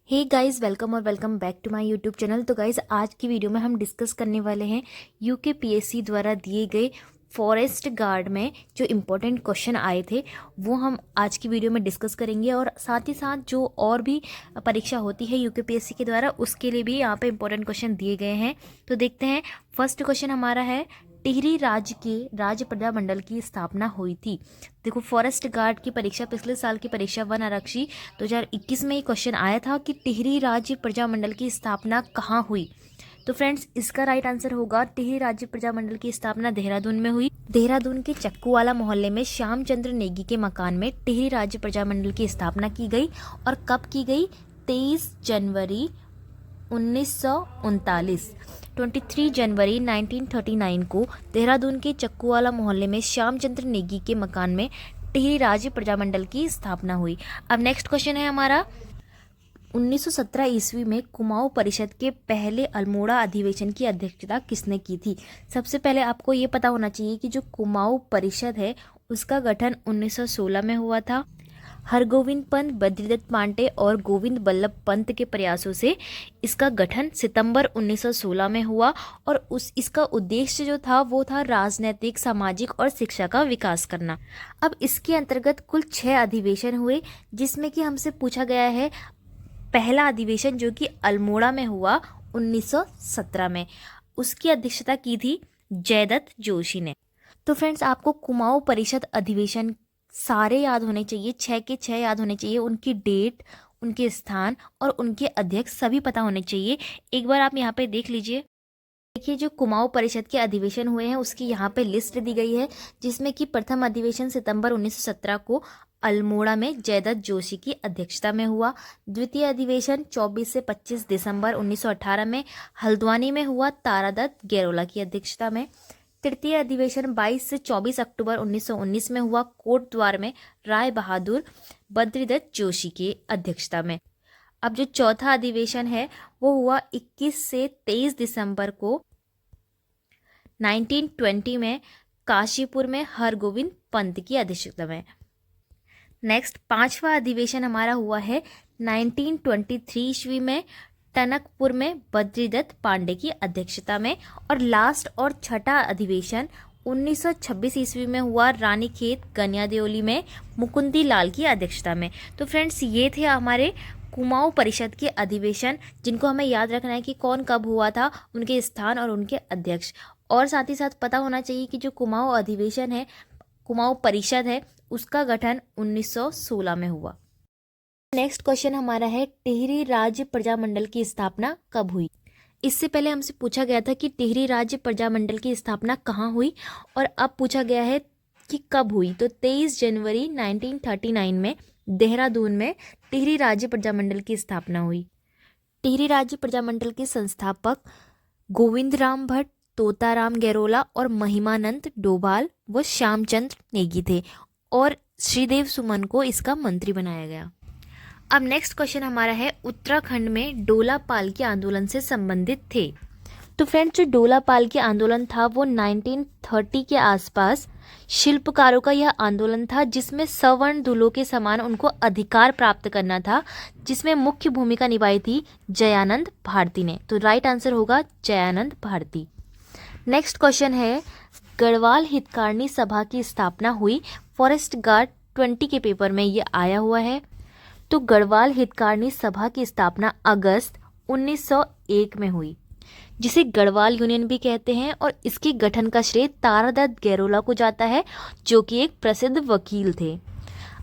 हे guys, welcome और welcome back to my YouTube channel. तो guys, आज की वीडियो में हम डिस्कस करने वाले हैं यूकेपीएससी द्वारा दिए गए फॉरेस्ट गार्ड में जो इम्पोर्टेंट क्वेश्चन आए थे वो हम आज की वीडियो में डिस्कस करेंगे। और साथ ही साथ जो और भी परीक्षा होती है यूकेपीएससी के द्वारा उसके लिए भी यहाँ पे इम्पोर्टेंट क्वेश्चन दिए गए हैं। तो देखते हैं, फर्स्ट क्वेश्चन हमारा है, टिहरी राज्य के राज्य प्रजामंडल की स्थापना हुई थी। देखो, फॉरेस्ट गार्ड की परीक्षा पिछले साल की परीक्षा वन आरक्षी 2021 में ये क्वेश्चन आया था कि टिहरी राज्य प्रजामंडल की स्थापना कहाँ हुई। तो फ्रेंड्स, इसका राइट आंसर होगा टिहरी राज्य प्रजामंडल की स्थापना देहरादून में हुई। देहरादून के चक्कूवाला मोहल्ले में श्यामचंद्र नेगी के मकान में टिहरी राज्य प्रजामंडल की स्थापना की गई। और कब की गई? 23 जनवरी 1939। 23 जनवरी 1939 को देहरादून के चक्कूवाला मोहल्ले में श्यामचंद्र नेगी के मकान में टिहरी राज्य प्रजामंडल की स्थापना हुई। अब नेक्स्ट क्वेश्चन है हमारा, 1917 ईस्वी में कुमाऊं परिषद के पहले अल्मोड़ा अधिवेशन की अध्यक्षता किसने की थी? सबसे पहले आपको ये पता होना चाहिए कि जो कुमाऊं परिषद है उसका गठन 1916 में हुआ था। हरगोविंद पंत, बद्रीदत्त पांडे और गोविंद बल्लभ पंत के प्रयासों से इसका गठन सितंबर 1916 में हुआ। और इसका उद्देश्य जो था वो था राजनीतिक, सामाजिक और शिक्षा का विकास करना। अब इसके अंतर्गत कुल 6 अधिवेशन हुए, जिसमें कि हमसे पूछा गया है पहला अधिवेशन जो कि अल्मोड़ा में हुआ 1917 में, उसकी अध्यक्षता की थी जयदत्त जोशी ने। तो फ्रेंड्स, आपको कुमाऊं परिषद अधिवेशन सारे याद होने चाहिए, 6 के 6 याद होने चाहिए, उनकी डेट, उनके स्थान और उनके अध्यक्ष सभी पता होने चाहिए। एक बार आप यहाँ पे देख लीजिए। देखिए, जो कुमाऊं परिषद के अधिवेशन हुए हैं उसकी यहाँ पे लिस्ट दी गई है, जिसमें कि प्रथम अधिवेशन सितंबर 1917 को अल्मोड़ा में जयदत्त जोशी की अध्यक्षता में हुआ। द्वितीय अधिवेशन 24 से 25 दिसंबर 1918 में हल्द्वानी में हुआ, तारादत्त गैरोला की अध्यक्षता में। तृतीय अधिवेशन 22 से 24 अक्टूबर 1919 में हुआ, कोटद्वार में राय बहादुर बद्रीदत्त जोशी की अध्यक्षता में। अब जो चौथा अधिवेशन है वो हुआ 21 से 23 दिसंबर को 1920 में काशीपुर में हरगोविंद पंत की अध्यक्षता में। नेक्स्ट, पांचवा अधिवेशन हमारा हुआ है 1923 ईस्वी में टनकपुर में बद्रीदत्त पांडे की अध्यक्षता में। और लास्ट और छठा अधिवेशन 1926 ईस्वी में हुआ, रानीखेत गनियादेओली में मुकुंदी लाल की अध्यक्षता में। तो फ्रेंड्स, ये थे हमारे कुमाऊं परिषद के अधिवेशन, जिनको हमें याद रखना है कि कौन कब हुआ था, उनके स्थान और उनके अध्यक्ष। और साथ ही साथ पता होना चाहिए कि जो कुमाऊं अधिवेशन है, कुमाऊं परिषद है, उसका गठन 1916 में हुआ। नेक्स्ट क्वेश्चन हमारा है, टिहरी राज्य प्रजामंडल की स्थापना कब हुई? इससे पहले हमसे पूछा गया था कि टिहरी राज्य प्रजामंडल की स्थापना कहाँ हुई, और अब पूछा गया है कि कब हुई। तो 23 जनवरी 1939 में देहरादून में टिहरी राज्य प्रजामंडल की स्थापना हुई। टिहरी राज्य प्रजामंडल के संस्थापक गोविंद राम भट्ट, तोताराम गैरोला और महिमानंद डोभाल व श्यामचंद्र नेगी थे, और श्रीदेव सुमन को इसका मंत्री बनाया गया। अब नेक्स्ट क्वेश्चन हमारा है, उत्तराखंड में डोला पाल के आंदोलन से संबंधित थे। तो फ्रेंड्स, जो डोला पाल के आंदोलन था वो 1930 के आसपास शिल्पकारों का यह आंदोलन था, जिसमें सवर्ण दूल्हों के समान उनको अधिकार प्राप्त करना था, जिसमें मुख्य भूमिका निभाई थी जयानंद भारती ने। तो राइट आंसर होगा जयानंद भारती। नेक्स्ट क्वेश्चन है, गढ़वाल हितकारिणी सभा की स्थापना हुई। फॉरेस्ट गार्ड 20 के पेपर में ये आया हुआ है। तो गढ़वाल हितकारिणी सभा की स्थापना अगस्त 1901 में हुई, जिसे गढ़वाल यूनियन भी कहते हैं। और इसके गठन का श्रेय तारादत्त गैरोला को जाता है, जो कि एक प्रसिद्ध वकील थे।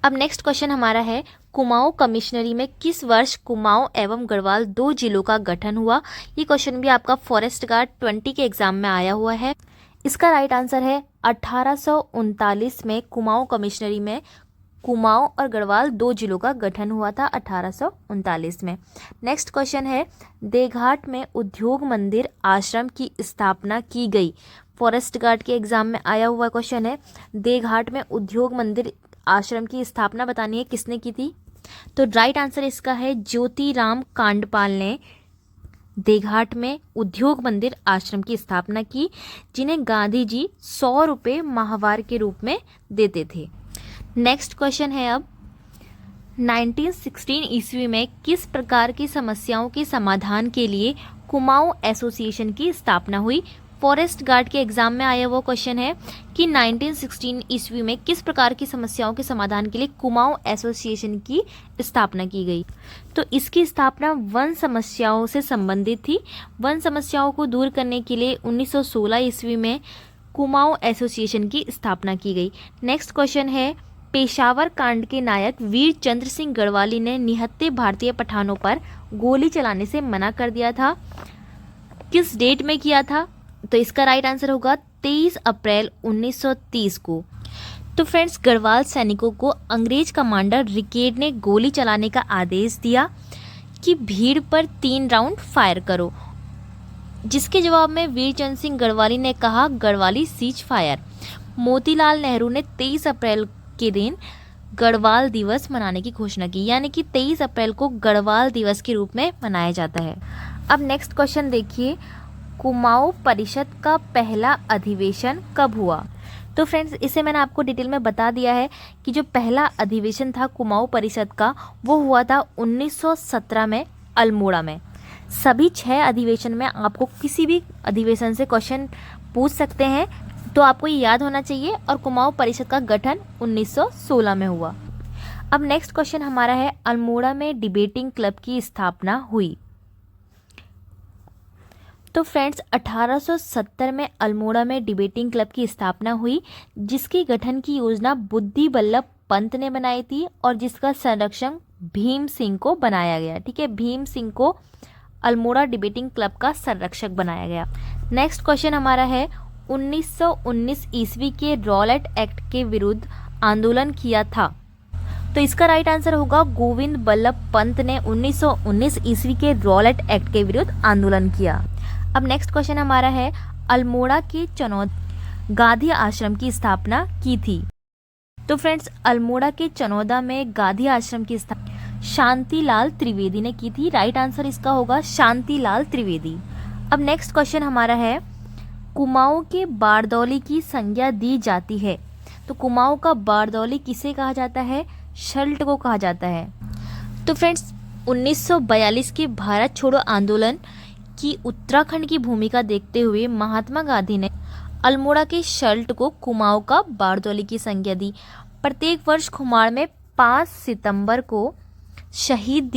अब नेक्स्ट क्वेश्चन हमारा है, कुमाऊं कमिश्नरी में किस वर्ष कुमाऊं एवं गढ़वाल 2 जिलों का गठन हुआ? ये क्वेश्चन भी आपका फॉरेस्ट गार्ड 20 के एग्जाम में आया हुआ है। इसका राइट आंसर है 1839 में कुमाऊं कमिश्नरी में कुमाऊं और गढ़वाल 2 जिलों का गठन हुआ था, 1839 में। नेक्स्ट क्वेश्चन है, देघाट में उद्योग मंदिर आश्रम की स्थापना की गई। फॉरेस्ट गार्ड के एग्जाम में आया हुआ क्वेश्चन है, देघाट में उद्योग मंदिर आश्रम की स्थापना बतानी है, किसने की थी? तो राइट आंसर इसका है ज्योतिराम कांडपाल ने देघाट में उद्योग मंदिर आश्रम की स्थापना की, जिन्हें गांधी जी 100 रुपये माहवार के रूप में देते थे। नेक्स्ट क्वेश्चन है, अब 1916 ईस्वी में किस प्रकार की समस्याओं के समाधान के लिए कुमाऊं एसोसिएशन की स्थापना हुई? फॉरेस्ट गार्ड के एग्जाम में आया वो क्वेश्चन है कि 1916 ईस्वी में किस प्रकार की समस्याओं के समाधान के लिए कुमाऊं एसोसिएशन की स्थापना की गई। तो इसकी स्थापना वन समस्याओं से संबंधित थी। वन समस्याओं को दूर करने के लिए 1916 ईस्वी में कुमाऊं एसोसिएशन की स्थापना की गई। नेक्स्ट क्वेश्चन है, पेशावर कांड के नायक वीर चंद्र सिंह गढ़वाली ने निहत्थे भारतीय पठानों पर गोली चलाने से मना कर दिया था, किस डेट में किया था? तो इसका राइट आंसर होगा 23 अप्रैल 1930 को। तो फ्रेंड्स, गढ़वाल सैनिकों को अंग्रेज कमांडर रिकेट ने गोली चलाने का आदेश दिया कि भीड़ पर 3 राउंड फायर करो, जिसके जवाब में वीर चंद्र सिंह गढ़वाली ने कहा गढ़वाली सीज फायर। मोतीलाल नेहरू ने 23 अप्रैल के दिन गढ़वाल दिवस मनाने की घोषणा की, यानी कि 23 अप्रैल को गढ़वाल दिवस के रूप में मनाया जाता है। अब नेक्स्ट क्वेश्चन देखिए, कुमाऊं परिषद का पहला अधिवेशन कब हुआ? तो फ्रेंड्स, इसे मैंने आपको डिटेल में बता दिया है कि जो पहला अधिवेशन था कुमाऊं परिषद का वो हुआ था 1917 में अल्मोड़ा में। सभी 6 अधिवेशन में आपको किसी भी अधिवेशन से क्वेश्चन पूछ सकते हैं, तो आपको ये याद होना चाहिए। और कुमाऊं परिषद का गठन 1916 में हुआ। अब नेक्स्ट क्वेश्चन हमारा है, अल्मोड़ा में डिबेटिंग क्लब की स्थापना हुई। तो फ्रेंड्स, 1870 में अल्मोड़ा में डिबेटिंग क्लब की स्थापना हुई, जिसके गठन की योजना बुद्धि बल्लभ पंत ने बनाई थी और जिसका संरक्षण भीम सिंह को बनाया गया। ठीक है, भीम सिंह को अल्मोड़ा डिबेटिंग क्लब का संरक्षक बनाया गया। नेक्स्ट क्वेश्चन हमारा है, 1919 ईस्वी के रॉलेट एक्ट के विरुद्ध आंदोलन किया था। तो इसका राइट आंसर होगा गोविंद बल्लभ पंत ने 1919 ईस्वी के रॉलेट एक्ट के विरुद्ध आंदोलन किया। अब नेक्स्ट क्वेश्चन हमारा है, अल्मोड़ा के चनौदा गांधी आश्रम की स्थापना की थी। तो फ्रेंड्स, अल्मोड़ा के चनौदा में गांधी आश्रम की स्थापना शांतिलाल त्रिवेदी ने की थी। राइट आंसर इसका होगा शांतिलाल त्रिवेदी। अब नेक्स्ट क्वेश्चन हमारा है, कुमाऊं के बारदौली की संज्ञा दी जाती है। तो कुमाऊं का बारदौली किसे कहा जाता है? शल्ट को कहा जाता है। तो फ्रेंड्स, 1942 के भारत छोड़ो आंदोलन की उत्तराखंड की भूमिका देखते हुए महात्मा गांधी ने अल्मोड़ा के शल्ट को कुमाऊं का बारदौली की संज्ञा दी। प्रत्येक वर्ष खुमार में 5 सितंबर को शहीद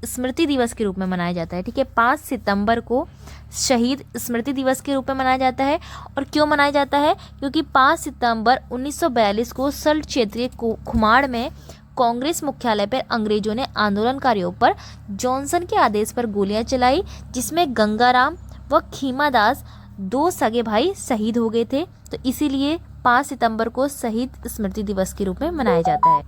स्मृति दिवस के रूप में मनाया जाता है। ठीक है, 5 सितंबर को शहीद स्मृति दिवस के रूप में मनाया जाता है। और क्यों मनाया जाता है? क्योंकि 5 सितंबर 1942 को सल्ट क्षेत्रीय खुमार में कांग्रेस मुख्यालय पर अंग्रेजों ने आंदोलनकारियों पर जॉनसन के आदेश पर गोलियां चलाई, जिसमें गंगाराम व खीमादास 2 सगे भाई शहीद हो गए थे। तो इसीलिए 5 सितंबर को शहीद स्मृति दिवस के रूप में मनाया जाता है।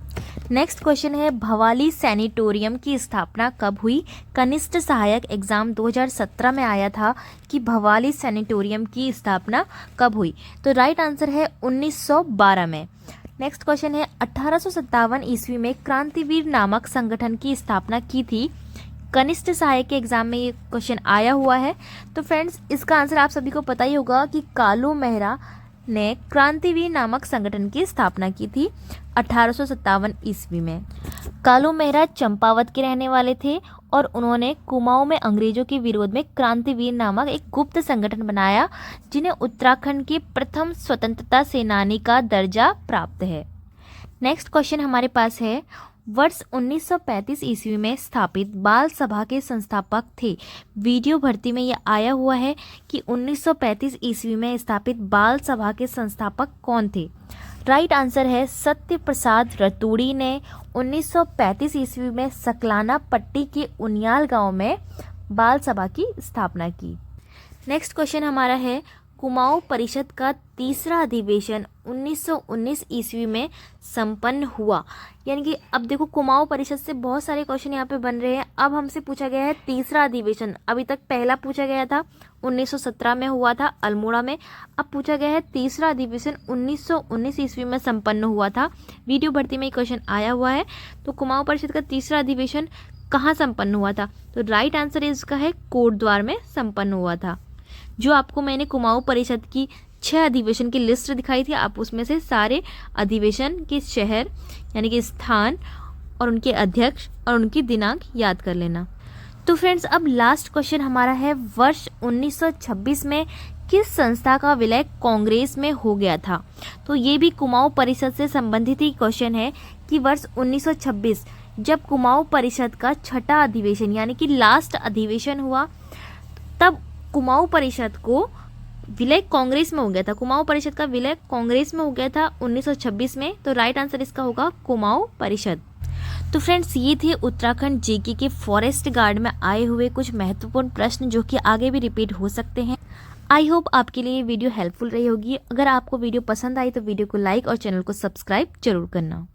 नेक्स्ट क्वेश्चन है, भवाली सैनिटोरियम की स्थापना कब हुई? कनिष्ठ सहायक एग्जाम 2017 में आया था कि भवाली सैनिटोरियम की स्थापना कब हुई? तो राइट आंसर है 1912 में। नेक्स्ट क्वेश्चन है, 1857 ईस्वी में क्रांतिवीर नामक संगठन की स्थापना की थी। कनिष्ठ सहायक के एग्जाम में ये क्वेश्चन आया हुआ है। तो फ्रेंड्स, इसका आंसर आप सभी को पता ही होगा कि कालू मेहरा ने क्रांतिवीर नामक संगठन की स्थापना की थी 1857 ईस्वी में। कालू मेहरा चंपावत के रहने वाले थे और उन्होंने कुमाऊं में अंग्रेजों के विरोध में क्रांतिवीर नामक एक गुप्त संगठन बनाया, जिन्हें उत्तराखंड के प्रथम स्वतंत्रता सेनानी का दर्जा प्राप्त है। नेक्स्ट क्वेश्चन हमारे पास है, वर्ष 1935 ईस्वी में स्थापित बाल सभा के संस्थापक थे। वीडियो भर्ती में यह आया हुआ है कि 1935 ईस्वी में स्थापित बाल सभा के संस्थापक कौन थे? राइट आंसर है सत्य प्रसाद रतूड़ी ने 1935 ईस्वी में सकलाना पट्टी के उनियाल गांव में बाल सभा की स्थापना की। नेक्स्ट क्वेश्चन हमारा है, कुमाऊं परिषद का तीसरा अधिवेशन 1919 ईस्वी में संपन्न हुआ। यानी कि अब देखो, कुमाऊं परिषद से बहुत सारे क्वेश्चन यहाँ पे बन रहे हैं। अब हमसे पूछा गया है तीसरा अधिवेशन। अभी तक पहला पूछा गया था 1917 में हुआ था अल्मोड़ा में। अब पूछा गया है तीसरा अधिवेशन 1919 ईस्वी में संपन्न हुआ था। वीडियो भर्ती में क्वेश्चन आया हुआ है। तो कुमाऊं परिषद का तीसरा अधिवेशन कहाँ संपन्न हुआ था? तो राइट आंसर इसका है कोटद्वार में संपन्न हुआ था। जो आपको मैंने कुमाऊं परिषद की 6 अधिवेशन की लिस्ट दिखाई थी, आप उसमें से सारे अधिवेशन के शहर यानी कि स्थान और उनके अध्यक्ष और उनकी दिनांक याद कर लेना। तो फ्रेंड्स अब लास्ट क्वेश्चन हमारा है, वर्ष 1926 में किस संस्था का विलय कांग्रेस में हो गया था। तो ये भी कुमाऊं परिषद से संबंधित ही क्वेश्चन है कि वर्ष 1926 जब कुमाऊं परिषद का छठा अधिवेशन यानी कि लास्ट अधिवेशन हुआ, तब कुमाऊं परिषद को विलय कांग्रेस में हो गया था। कुमाऊं परिषद का विलय कांग्रेस में हो गया था 1926 में। तो राइट आंसर इसका होगा कुमाऊं परिषद। तो फ्रेंड्स ये थे उत्तराखंड जीके के फॉरेस्ट गार्ड में आए हुए कुछ महत्वपूर्ण प्रश्न जो कि आगे भी रिपीट हो सकते हैं। आई होप आपके लिए ये वीडियो हेल्पफुल रही होगी। अगर आपको वीडियो पसंद आई तो वीडियो को लाइक और चैनल को सब्सक्राइब जरूर करना।